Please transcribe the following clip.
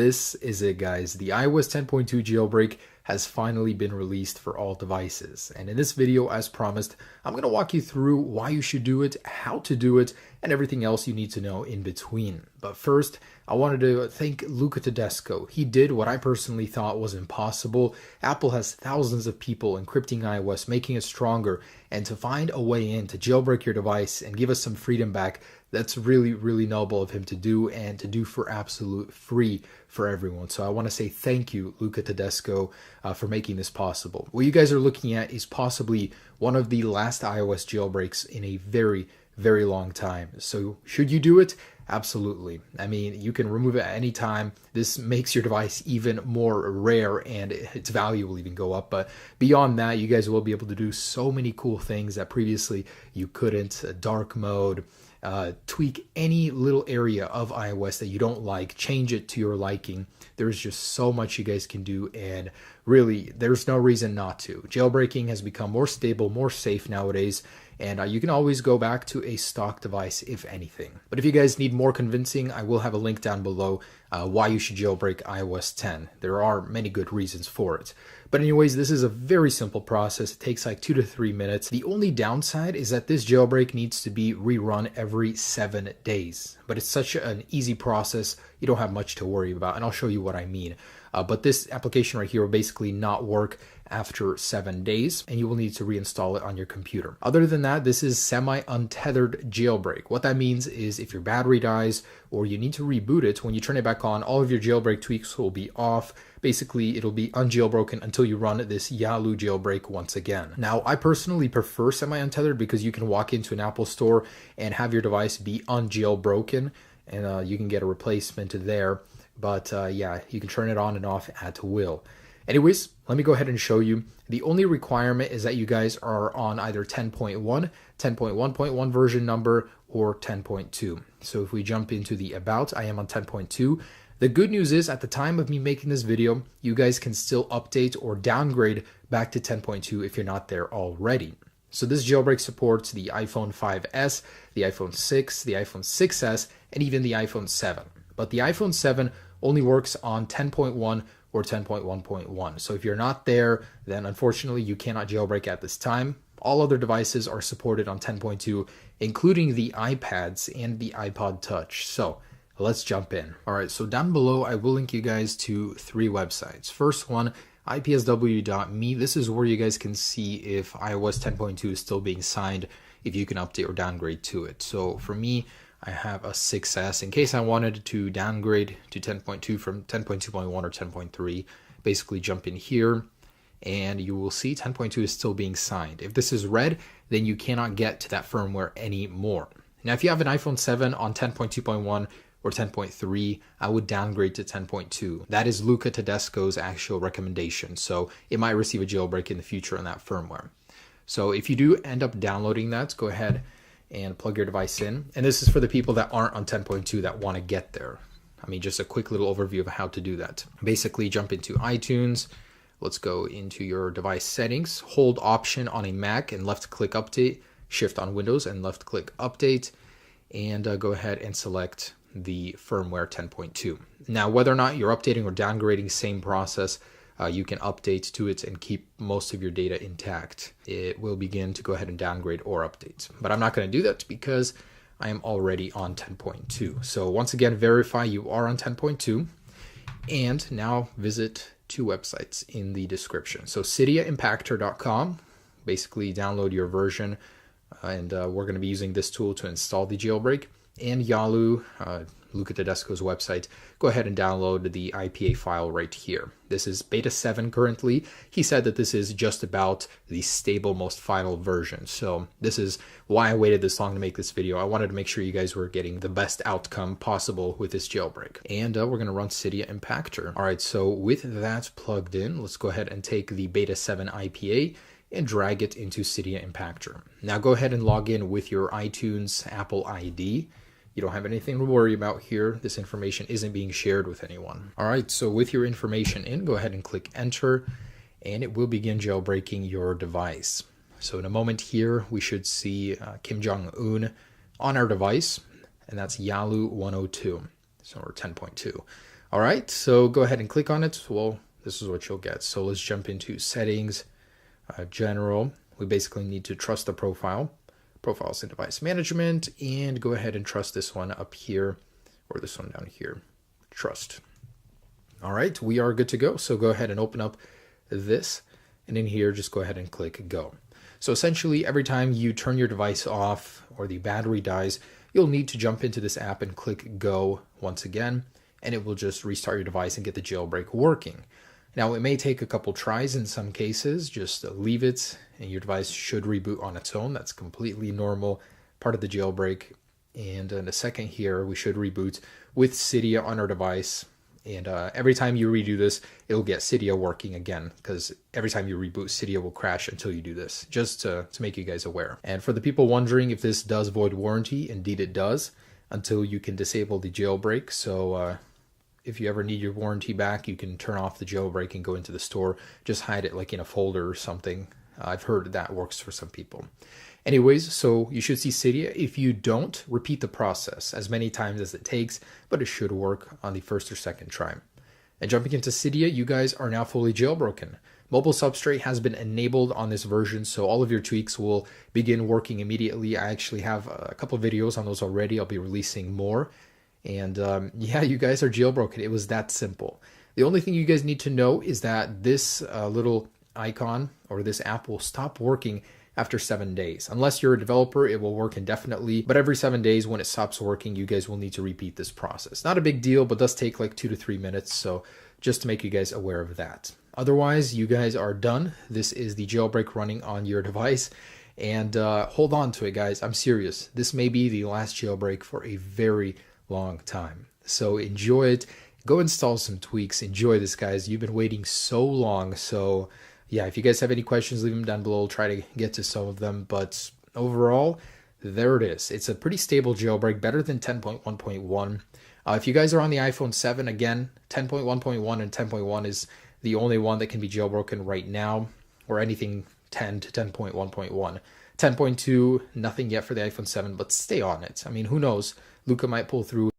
this is it, guys. The iOS 10.2 jailbreak has finally been released for all devices. And in this video, as promised, I'm going to walk you through why you should do it, how to do it, and everything else you need to know in between. But first, I wanted to thank Luca Tedesco. He did what I personally thought was impossible. Apple has thousands of people encrypting iOS, making it stronger, and to find a way in to jailbreak your device and give us some freedom back, that's really, really noble of him to do, and to do for absolute free for everyone. So I want to say thank you, Luca Tedesco, for making this possible. What you guys are looking at is possibly one of the last iOS jailbreaks in a very, very long time. So should you do it? Absolutely. I mean, you can remove it at any time. This makes your device even more rare and its value will even go up. But beyond that, you guys will be able to do so many cool things that previously you couldn't. Dark mode, tweak any little area of iOS that you don't like, change it to your liking. There's just so much you guys can do, and really, there's no reason not to. Jailbreaking has become more stable, more safe nowadays, and you can always go back to a stock device if anything. But if you guys need more convincing, I will have a link down below why you should jailbreak iOS 10. There are many good reasons for it. But anyways, this is a very simple process. It takes like 2 to 3 minutes. The only downside is that this jailbreak needs to be rerun every 7 days. But it's such an easy process, you don't have much to worry about, and I'll show you what I mean. But this application right here will basically not work after 7 days, and you will need to reinstall it on your computer. Other than that, this is semi-untethered jailbreak. What that means is if your battery dies or you need to reboot it, when you turn it back on, all of your jailbreak tweaks will be off. Basically, it'll be unjailbroken until you run this Yalu jailbreak once again. Now, I personally prefer semi-untethered because you can walk into an Apple store and have your device be unjailbroken, and you can get a replacement there. But yeah, you can turn it on and off at will. Anyways, let me go ahead and show you. The only requirement is that you guys are on either 10.1, 10.1.1 version number, or 10.2. So if we jump into the About, I am on 10.2. The good news is at the time of me making this video, you guys can still update or downgrade back to 10.2 if you're not there already. So this jailbreak supports the iPhone 5S, the iPhone 6, the iPhone 6S, and even the iPhone 7. But the iPhone 7 only works on 10.1 or 10.1.1. So if you're not there, then unfortunately you cannot jailbreak at this time. All other devices are supported on 10.2, including the iPads and the iPod Touch. So let's jump in. All right, so down below, I will link you guys to 3 websites. First one, ipsw.me. This is where you guys can see if iOS 10.2 is still being signed, if you can update or downgrade to it. So for me, I have a 6S. In case I wanted to downgrade to 10.2 from 10.2.1 or 10.3, basically jump in here and you will see 10.2 is still being signed. If this is red, then you cannot get to that firmware anymore. Now, if you have an iPhone 7 on 10.2.1 or 10.3, I would downgrade to 10.2. That is Luca Tedesco's actual recommendation. So it might receive a jailbreak in the future on that firmware. So if you do end up downloading that, go ahead and plug your device in. And this is for the people that aren't on 10.2 that want to get there. I mean, just a quick little overview of how to do that. Basically, jump into iTunes. Let's go into your device settings. Hold Option on a Mac and left click Update. Shift on Windows and left click Update. And go ahead and select the firmware 10.2. Now, whether or not you're updating or downgrading, same process. You can update to it and keep most of your data intact. It will begin to go ahead and downgrade or update. But I'm not going to do that because I am already on 10.2. So once again, verify you are on 10.2. And now visit 2 websites in the description. So CydiaImpactor.com, basically download your version. And we're going to be using this tool to install the jailbreak. And Yalu, Luca Tedesco's website, go ahead and download the IPA file right here. This is beta 7 currently. He said that this is just about the stable, most final version. So this is why I waited this long to make this video. I wanted to make sure you guys were getting the best outcome possible with this jailbreak. And we're going to run Cydia Impactor. All right, so with that plugged in, let's go ahead and take the beta 7 IPA and drag it into Cydia Impactor. Now go ahead and log in with your iTunes Apple ID. You don't have anything to worry about here. This information isn't being shared with anyone. All right, so with your information in, go ahead and click Enter, and it will begin jailbreaking your device. So in a moment here, we should see Kim Jong-un on our device, and that's Yalu 102, so or 10.2. All right, so go ahead and click on it. Well, this is what you'll get. So let's jump into settings, general. We basically need to trust the profiles and device management, and go ahead and trust this one up here, or this one down here, trust. All right, we are good to go. So go ahead and open up this, and in here, just go ahead and click go. So essentially, every time you turn your device off or the battery dies, you'll need to jump into this app and click go once again, and it will just restart your device and get the jailbreak working. Now, it may take a couple tries in some cases. Just leave it, and your device should reboot on its own. That's completely normal, part of the jailbreak. And in a second here, we should reboot with Cydia on our device. And every time you redo this, it'll get Cydia working again, because every time you reboot, Cydia will crash until you do this, just to make you guys aware. And for the people wondering if this does void warranty, indeed it does, until you can disable the jailbreak. So if you ever need your warranty back, you can turn off the jailbreak and go into the store. Just hide it like in a folder or something. I've heard that works for some people. Anyways, so you should see Cydia. If you don't, repeat the process as many times as it takes, but it should work on the first or second try. And jumping into Cydia, you guys are now fully jailbroken. Mobile Substrate has been enabled on this version, so all of your tweaks will begin working immediately. I actually have a couple of videos on those already. I'll be releasing more. And yeah, you guys are jailbroken. It was that simple. The only thing you guys need to know is that this little icon or this app will stop working after 7 days. Unless you're a developer, it will work indefinitely. But every 7 days when it stops working, you guys will need to repeat this process. Not a big deal, but does take like 2 to 3 minutes. So just to make you guys aware of that. Otherwise, you guys are done. This is the jailbreak running on your device. And hold on to it, guys. I'm serious. This may be the last jailbreak for a very long time. So enjoy it. Go install some tweaks. Enjoy this, guys. You've been waiting so long. So yeah, if you guys have any questions, leave them down below. I'll try to get to some of them. But overall, there it is. It's a pretty stable jailbreak, better than 10.1.1. If you guys are on the iPhone 7, again, 10.1.1 and 10.1 is the only one that can be jailbroken right now, or anything 10 to 10.1.1. 10.2, nothing yet for the iPhone 7, but stay on it. I mean, who knows? Luca might pull through